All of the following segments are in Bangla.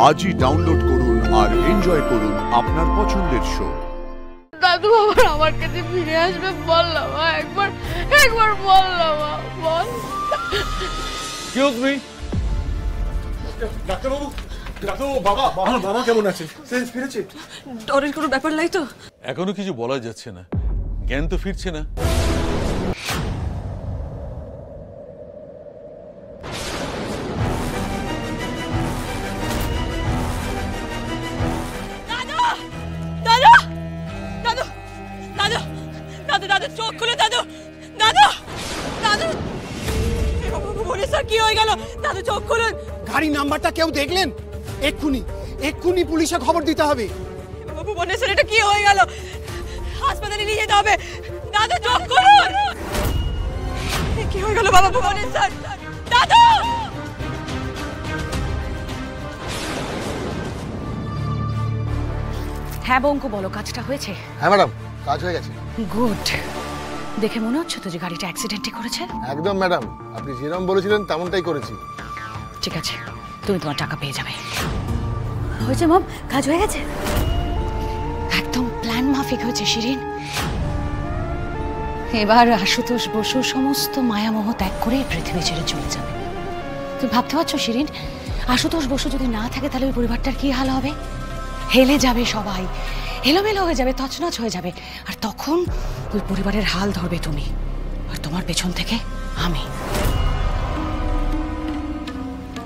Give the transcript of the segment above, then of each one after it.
আজই ডাউনলোড করুন আর এনজয় করুন আপনার পছন্দের শো। দাদু আবার আমার কাছে ফিরে আসবে বল না মা, একবার বল না মা, বল। এক্সকিউজ মি ডাক্তারবাবু, বাবা কেমন আছে? সেন্স ফিরেছে? ডরের কোনো ব্যাপার নাই তো? এখনো কিছু বলা যাচ্ছে না, জ্ঞান তো ফিরছে না। দাদু চোখ খুলে, দাদু দাদু দাদু কি হয়ে গেল? দাদু চোখ খুলুন। গাড়ি নাম্বারটা কেউ দেখলেন? এক্ষুনি পুলিশে খবর দিতে হবে। ভুবনেশ্বর এটা কি হয়ে গেল? হাসপাতালে নিয়ে যেতে হবে। দাদু চোখ খুলুন। কি হয়ে গেল বাবা? ভুবনেশ্বর দাদু। হ্যাঁ বঙ্কু, বলো কাজটা হয়েছে? হ্যাঁ ম্যাডাম, কাজ হয়ে গেছে। গুড। দেখে মনে হচ্ছে তো যে গাড়িটা অ্যাক্সিডেন্টই করেছে। একদম ম্যাডাম, আপনি যেরকম বলেছিলেন তেমনটাই করেছি। ঠিক আছে, তুমি তোমার টাকা পেয়ে যাবে। হয়েছে মম, কাজ হয়ে গেছে। একদম প্ল্যান মাফিক হয়েছে শিরিন। এবার আশুতোষ বসু সমস্ত মায়ামোহ ত্যাগ করে পৃথিবী ছেড়ে চলে যাবে। তুমি ভাবতে পারছো শিরিন, আশুতোষ বসু যদি না থাকে তাহলে ওই পরিবারটার কি হাল হবে? হেলে যাবে সবাই, এলোমেলো হয়ে যাবে, তছনছ হয়ে যাবে। আর তখন ওই পরিবারের হাল ধরবে তুমি, আর তোমার পেছন থেকে আমি।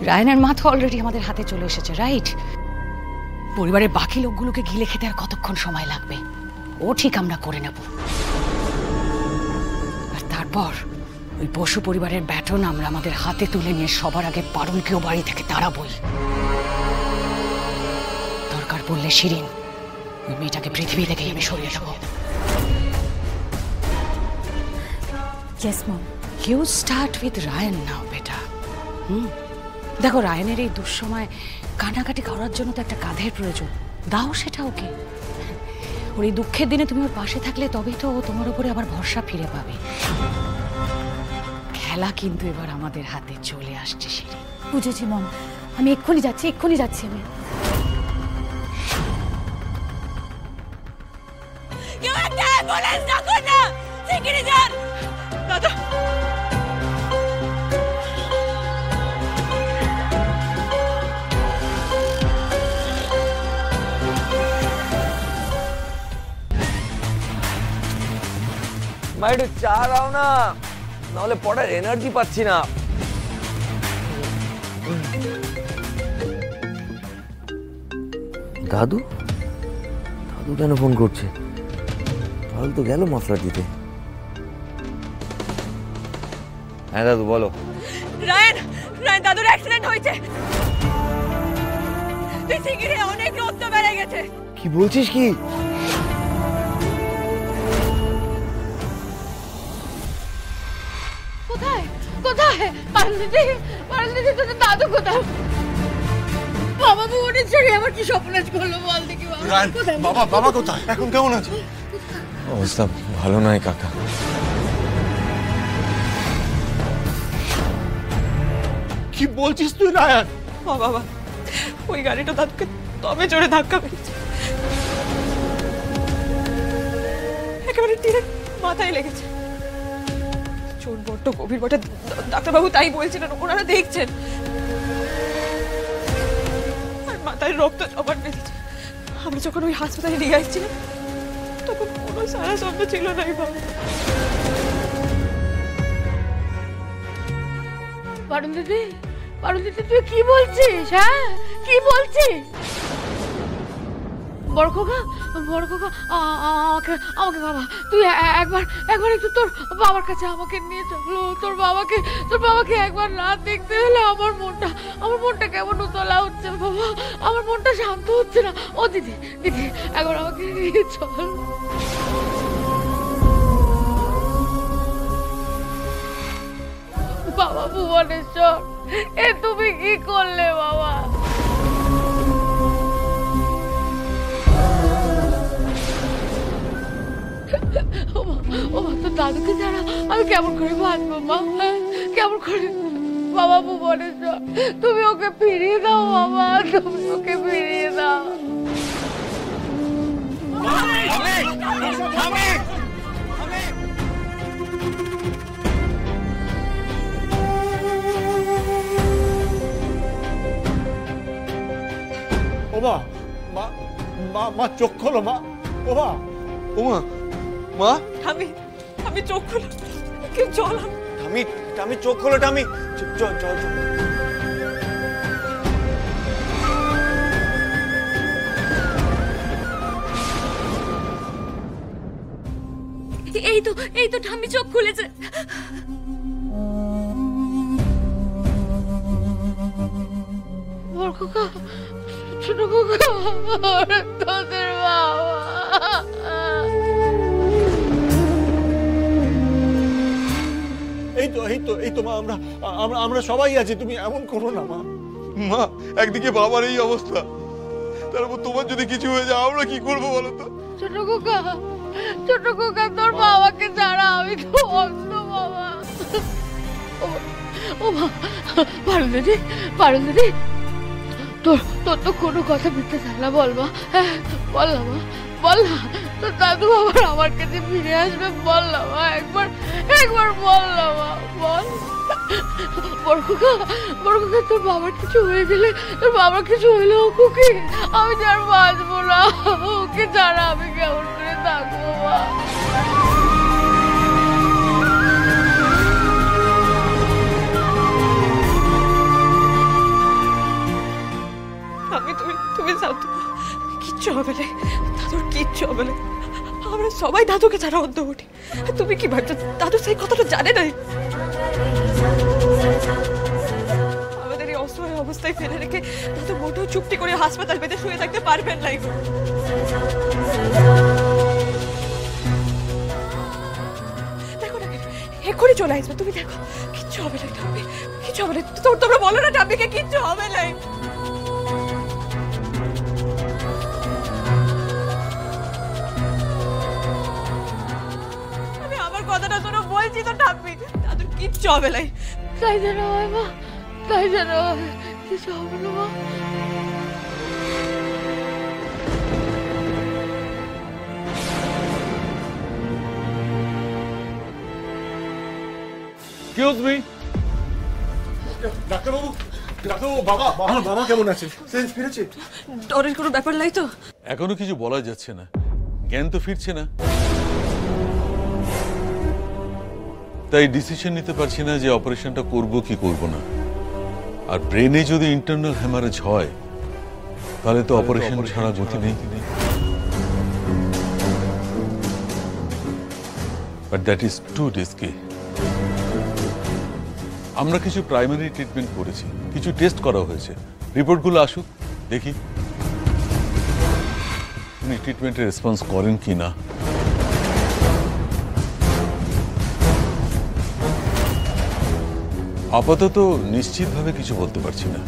রায়নের মা তো অলরেডি আমাদের হাতে চলে এসেছে, রাইট? পরিবারের বাকি লোকগুলোকে গিলে খেতে আর কতক্ষণ সময় লাগবে? ও ঠিক আমরা করে নেব। আর তারপর ওই বসু পরিবারের ব্যাটন আমরা আমাদের হাতে তুলে নিয়ে সবার আগে বারুণকেও বাড়ি থেকে তাড়াবই। দরকার পড়লে শিরিন, ওই মেয়েটাকে পৃথিবী থেকে আমি সরিয়ে দেবো। Yes mom. You start with Ryan now, বেটা। দেখো, রায়নের এই দুঃসময় কাটাকাটি করার জন্য তো একটা কাঁধের প্রয়োজন। দাও সেটা ওকে। ওর এই দুঃখের দিনে তুমি ওর পাশে থাকলে তবেই তো ও তোমার উপরে আবার ভরসা ফিরে পাবে। খেলা কিন্তু এবার আমাদের হাতে চলে আসছে শিরিন। বুঝেছি মম, আমি এক্ষুনি যাচ্ছি আমি। মা একটু চা দাও না, নাহলে পড়ার এনার্জি পাচ্ছি না। দাদু কেন ফোন করছে? তাহলে তো গেল মাফলার দিতে। হ্যাঁ দাদু বলো। রায়ন দাদুর অ্যাক্সিডেন্ট হয়েছে। অনেক রক্ত বেড়ে গেছে। কি বলছিস? কি কোথায় পারলিদি তোর দাদু কোথায়? বাবা ভুবনেশ্বরী আমার কি স্বপ্নাজ করলো বল দেখি। বাবা কোথায়? এখন কেমন আছে? অবস্থা ভালো নয় কাকা। কি বলছিস তুই রায়ান? বাবা, ওই গাড়িটা দাদুকে তবে জোরে ধাক্কা মেরেছে, একেবারে তীরে মাথায় লেগেছে। চোট বড্ড গভীর বটে, ডাক্তারবাবু তাই বলছিলেন, ওনারা দেখছেন। আর মাথায় রক্ত জমাট বেঁধেছে। আমরা যখন ওই হাসপাতালে নিয়ে আসছিলাম তখন কোনো সারা শব্দ ছিল না। বাবা, পারুল দিদি তুই কি বলছিস? হ্যাঁ কি বলছিস? বড় খোকা আমাকে বাবা তুই একবার একটু তোর বাবার কাছে আমাকে নিয়ে চলো। তোর বাবাকে একবার না দেখতে হলে আমার মনটা কেমন উতলা হচ্ছে বাবা, আমার মনটা শান্ত হচ্ছে না। ও দিদি একবার আমাকে নিয়ে চল। বাবা ভুবনেশ্বর, এ তুমি কি করলে বাবা? ও তোর দাদুকে ছাড়া আমি কেমন করে বাঁচবো মা? কেমন করে? বাবা ভুবনেশ্বর, তুমি ওকে ফিরিয়ে দাও বাবা, তুমি ওকে ও মা মা মা মা চোখ খোলো মা ও মা ও মা মা আমি চোখ খুলো কেউ জল টামি চোখ খোলো টামি চল চল এই তো ঠাম্মি চোখ খুলেছে। বড় খোকা, ছোট খোকা, তোদের বাবা। এই তো মা আমরা সবাই আছি, তুমি এমন করো না মা। মা একদিকে বাবার এই অবস্থা, তারপর তোমার যদি কিছু হয়ে যায় আমরা কি করবো বলো তো? ছোট খোকা, তোর বাবাকে ছাড়া আমি তো অন্ধ বাবা। ও মা, পারুল দিদি, তোর তো কোনো কথা মিথ্যে থাকলা বল মা। হ্যাঁ বল না মা, বল না তোর দাদু আবার আমার কাছে ফিরে আসবে, বল না মা, একবার বল না মা, বল। বড় খোকা, তোর বাবার কিছু হয়ে গেলে, তোর বাবার কিছু হইলে ওকে আমি আর বাঁচবো না, ওকে ছাড়া আমি কেমন করে থাকবো মা। তুমি শান্ত, কিচ্ছু হবে না দাদুর, কিচ্ছু হবে না। আমরা সবাই দাদুকে ছাড়া অন্ধ উঠি। তুমি কি ভাবছো দাদু সেই কথাটা জানে নাই? আমাদের এই অসহায় অবস্থায় ফেলে রেখে তো মোটেও চুপটি করে হাসপাতাল পেতে শুয়ে থাকতে পারবেন না। দেখো না এক্ষুনি চলে আসবে, তুমি দেখো কিচ্ছু হবে না, কিচ্ছু হবে না। তোমরা বলো না টাবিকে কিচ্ছু হবে না। কথাটা তোরা বলছি তো ঠাম্মি, দাদুর কিচ্ছু হবে না। তাই যেন হয় মা, তাই যেন হয়, কিছু হবে না মা। এক্সকিউজ মি, ডাক্তারবাবু বাবা আমার বাবা কেমন আছে? সেন্স ফিরেছে? ডরের কোনো ব্যাপার নাই তো? এখনো কিছু বলা যাচ্ছে না, জ্ঞান তো ফিরছে না, তাই ডিসিশন নিতে পারছি না যে অপারেশনটা করব কি করব না। আর ব্রেনে যদি ইন্টারনাল হ্যামারেজ হয় তাহলে তো অপারেশন ছাড়া গতি নেই। But that is two risky. আমরা কিছু প্রাইমারি ট্রিটমেন্ট করেছি, কিছু টেস্ট করা হয়েছে, রিপোর্টগুলো আসুক দেখি উনি ট্রিটমেন্টের রেসপন্স করেন কি না। আপাতত নিশ্চিতভাবে কিছু বলতে পারছি না।